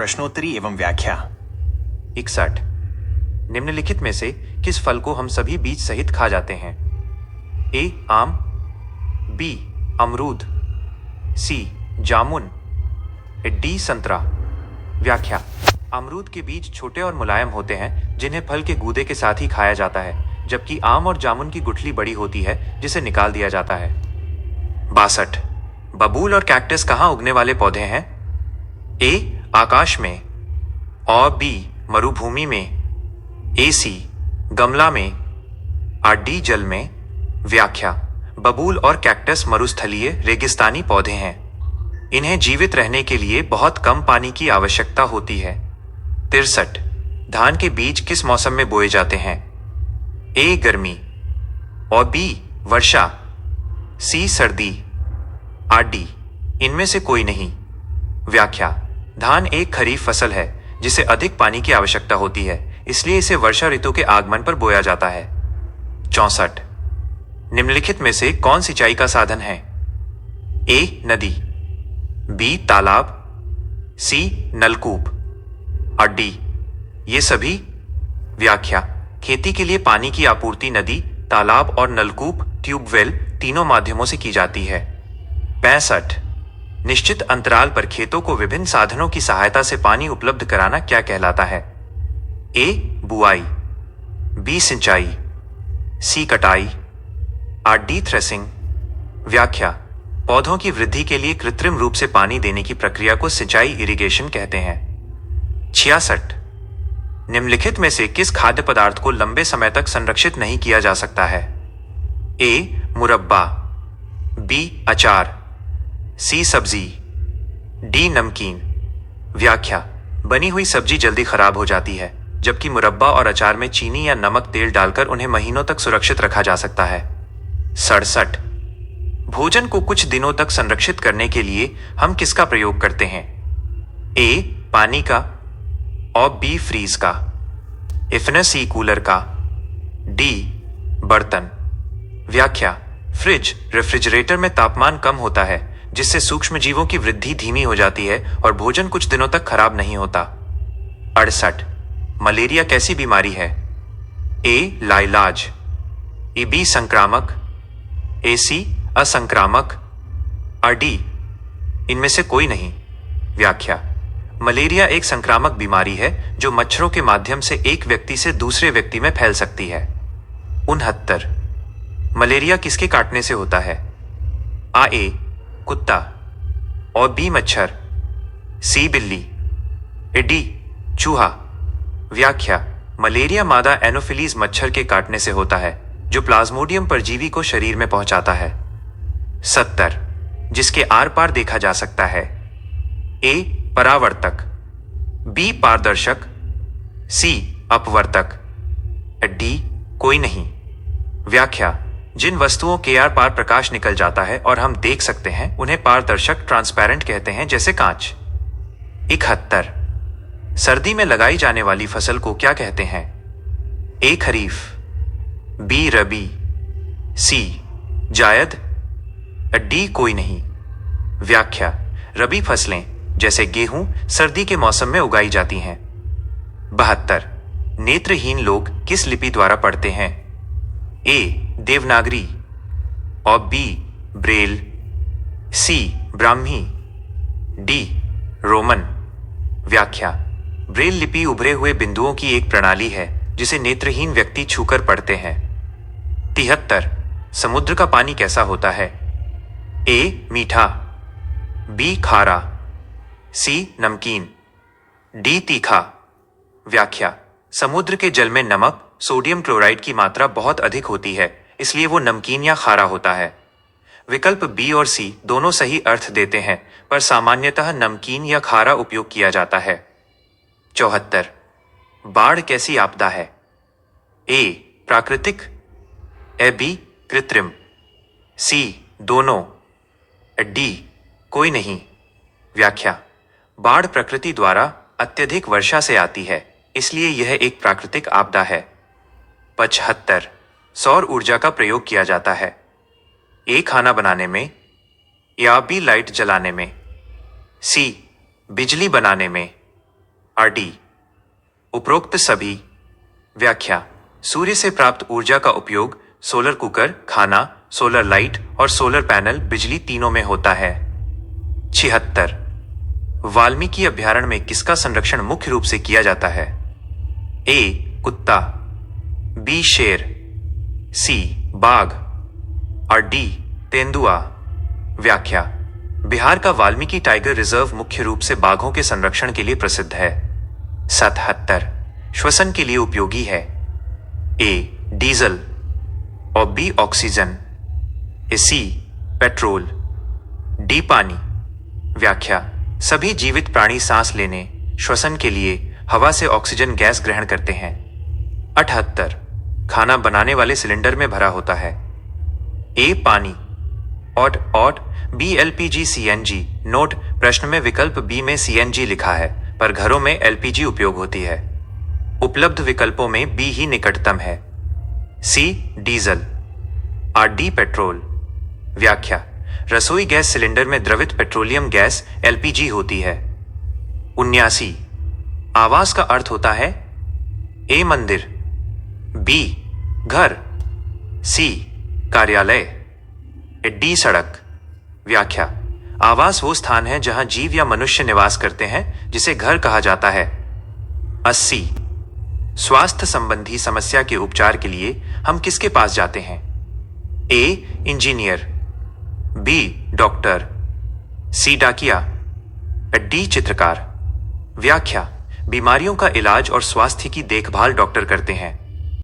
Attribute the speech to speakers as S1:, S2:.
S1: प्रश्नोत्तरी एवं व्याख्या।
S2: 61। निम्नलिखित में से किस फल को हम सभी बीज सहित खा जाते हैं? ए. आम, बी. अमरूद, सी. जामुन, डी. संतरा। व्याख्या। अमरूद के बीज छोटे और मुलायम होते हैं जिन्हें फल के गूदे के साथ ही खाया जाता है, जबकि आम और जामुन की गुठली बड़ी होती है जिसे निकाल दिया जाता है। 62। बबूल और कैक्टस कहाँ उगने वाले पौधे हैं? ए. आकाश में, और बी. मरुभूमि में, ए. सी. गमला में, और डी. जल में। व्याख्या। बबूल और कैक्टस मरुस्थलीय रेगिस्तानी पौधे हैं। इन्हें जीवित रहने के लिए बहुत कम पानी की आवश्यकता होती है। 63। धान के बीज किस मौसम में बोए जाते हैं? ए. गर्मी, और बी. वर्षा, सी. सर्दी, और डी. इनमें से कोई नहीं। व्याख्या। धान एक खरीफ फसल है जिसे अधिक पानी की आवश्यकता होती है, इसलिए इसे वर्षा ऋतु के आगमन पर बोया जाता है। 64। निम्नलिखित में से कौन सिंचाई का साधन है? ए. नदी, बी. तालाब, सी. नलकूप, और डी. ये सभी। व्याख्या। खेती के लिए पानी की आपूर्ति नदी, तालाब और नलकूप ट्यूबवेल तीनों माध्यमों से की जाती है। 65। निश्चित अंतराल पर खेतों को विभिन्न साधनों की सहायता से पानी उपलब्ध कराना क्या कहलाता है? ए. बुआई, बी. सिंचाई, सी. कटाई, और डी. थ्रेसिंग। व्याख्या। पौधों की वृद्धि के लिए कृत्रिम रूप से पानी देने की प्रक्रिया को सिंचाई इरिगेशन कहते हैं। 66। निम्नलिखित में से किस खाद्य पदार्थ को लंबे समय तक संरक्षित नहीं किया जा सकता है? ए. मुरब्बा, बी. अचार, सी. सब्जी, डी. नमकीन। व्याख्या। बनी हुई सब्जी जल्दी खराब हो जाती है, जबकि मुरब्बा और अचार में चीनी या नमक तेल डालकर उन्हें महीनों तक सुरक्षित रखा जा सकता है। 67। भोजन को कुछ दिनों तक संरक्षित करने के लिए हम किसका प्रयोग करते हैं? ए. पानी का, और बी. फ्रीज का, इफने सी. कूलर का, डी. बर्तन। व्याख्या। फ्रिज रेफ्रिजरेटर में तापमान कम होता है, जिससे सूक्ष्म जीवों की वृद्धि धीमी हो जाती है और भोजन कुछ दिनों तक खराब नहीं होता। 68। मलेरिया कैसी बीमारी है? ए. लाइलाज, ए. बी. संक्रामक, ए. सी. असंक्रामक, और डी. इनमें से कोई नहीं। व्याख्या। मलेरिया एक संक्रामक बीमारी है जो मच्छरों के माध्यम से एक व्यक्ति से दूसरे व्यक्ति में फैल सकती है। 69। मलेरिया किसके काटने से होता है? ए. कुत्ता, और बी. मच्छर, सी. बिल्ली, डी. चूहा। व्याख्या। मलेरिया मादा एनोफिलीज मच्छर के काटने से होता है, जो प्लाज्मोडियम परजीवी को शरीर में पहुंचाता है। 70। जिसके आर पार देखा जा सकता है? ए. परावर्तक, बी. पारदर्शक, सी. अपवर्तक, डी. कोई नहीं। व्याख्या। जिन वस्तुओं के आर पार प्रकाश निकल जाता है और हम देख सकते हैं उन्हें पारदर्शक ट्रांसपेरेंट कहते हैं, जैसे कांच। 71। सर्दी में लगाई जाने वाली फसल को क्या कहते हैं? ए. खरीफ, बी. रबी, सी. जायद, डी. कोई नहीं। व्याख्या। रबी फसलें जैसे गेहूं सर्दी के मौसम में उगाई जाती हैं। 72। नेत्रहीन लोग किस लिपि द्वारा पढ़ते हैं? ए. देवनागरी, और बी. ब्रेल, सी. ब्राह्मी, डी. रोमन। व्याख्या। ब्रेल लिपि उभरे हुए बिंदुओं की एक प्रणाली है जिसे नेत्रहीन व्यक्ति छूकर पढ़ते हैं। 73। समुद्र का पानी कैसा होता है? ए. मीठा, बी. खारा, सी. नमकीन, डी. तीखा। व्याख्या। समुद्र के जल में नमक, सोडियम क्लोराइड की मात्रा बहुत अधिक होती है, इसलिए वो नमकीन या खारा होता है। विकल्प बी और सी दोनों सही अर्थ देते हैं, पर सामान्यतः नमकीन या खारा उपयोग किया जाता है। 74। बाढ़ कैसी आपदा है? ए. प्राकृतिक, बी. कृत्रिम, सी. दोनों, डी. कोई नहीं। व्याख्या। बाढ़ प्रकृति द्वारा अत्यधिक वर्षा से आती है, इसलिए यह एक प्राकृतिक आपदा है। 75। सौर ऊर्जा का प्रयोग किया जाता है? ए. खाना बनाने में, या बी. लाइट जलाने में, सी. बिजली बनाने में, RD। उपरोक्त सभी। व्याख्या। सूर्य से प्राप्त ऊर्जा का उपयोग सोलर कुकर, खाना, सोलर लाइट और सोलर पैनल बिजली तीनों में होता है। 76। वाल्मीकि अभयारण्य में किसका संरक्षण मुख्य रूप से किया जाता है? A कुत्ता, B शेर, C बाघ और D तेंदुआ। व्याख्या। बिहार का वाल्मीकि टाइगर रिजर्व मुख्य रूप से बाघों के संरक्षण के लिए प्रसिद्ध है। 77। श्वसन के लिए उपयोगी है। A डीजल और B oxygen, C petrol, D पानी। व्याख्या। सभी जीवित प्राणी सांस लेने, श्वसन के लिए हवा से ऑक्सीजन गैस ग्रहण करते हैं। 78। खाना बनाने वाले सिलेंडर में भरा होता है। A पानी और B LPG CNG। नोट: प्रश्न में विकल्प B में CNG लिखा है पर घरों में LPG उपयोग होती है। उपलब्ध विकल्पों में B ही निकटतम है। C डीजल और D पेट्रोल। व्याख्या। रसोई गैस सिलेंडर में द्रवित पेट्रोलियम गैस LPG होती है। 79। आवास का अर्थ होता है A मंदिर, B घर, C कार्यालय, D सड़क। व्याख्या। आवास वो स्थान है जहां जीव या मनुष्य निवास करते हैं जिसे घर कहा जाता है। 80। स्वास्थ्य संबंधी समस्या के उपचार के लिए हम किसके पास जाते हैं? A engineer, B doctor, C डाकिया, D चित्रकार। व्याख्या। बीमारियों का इलाज और स्वास्थ्य की देखभाल डॉक्टर करते हैं।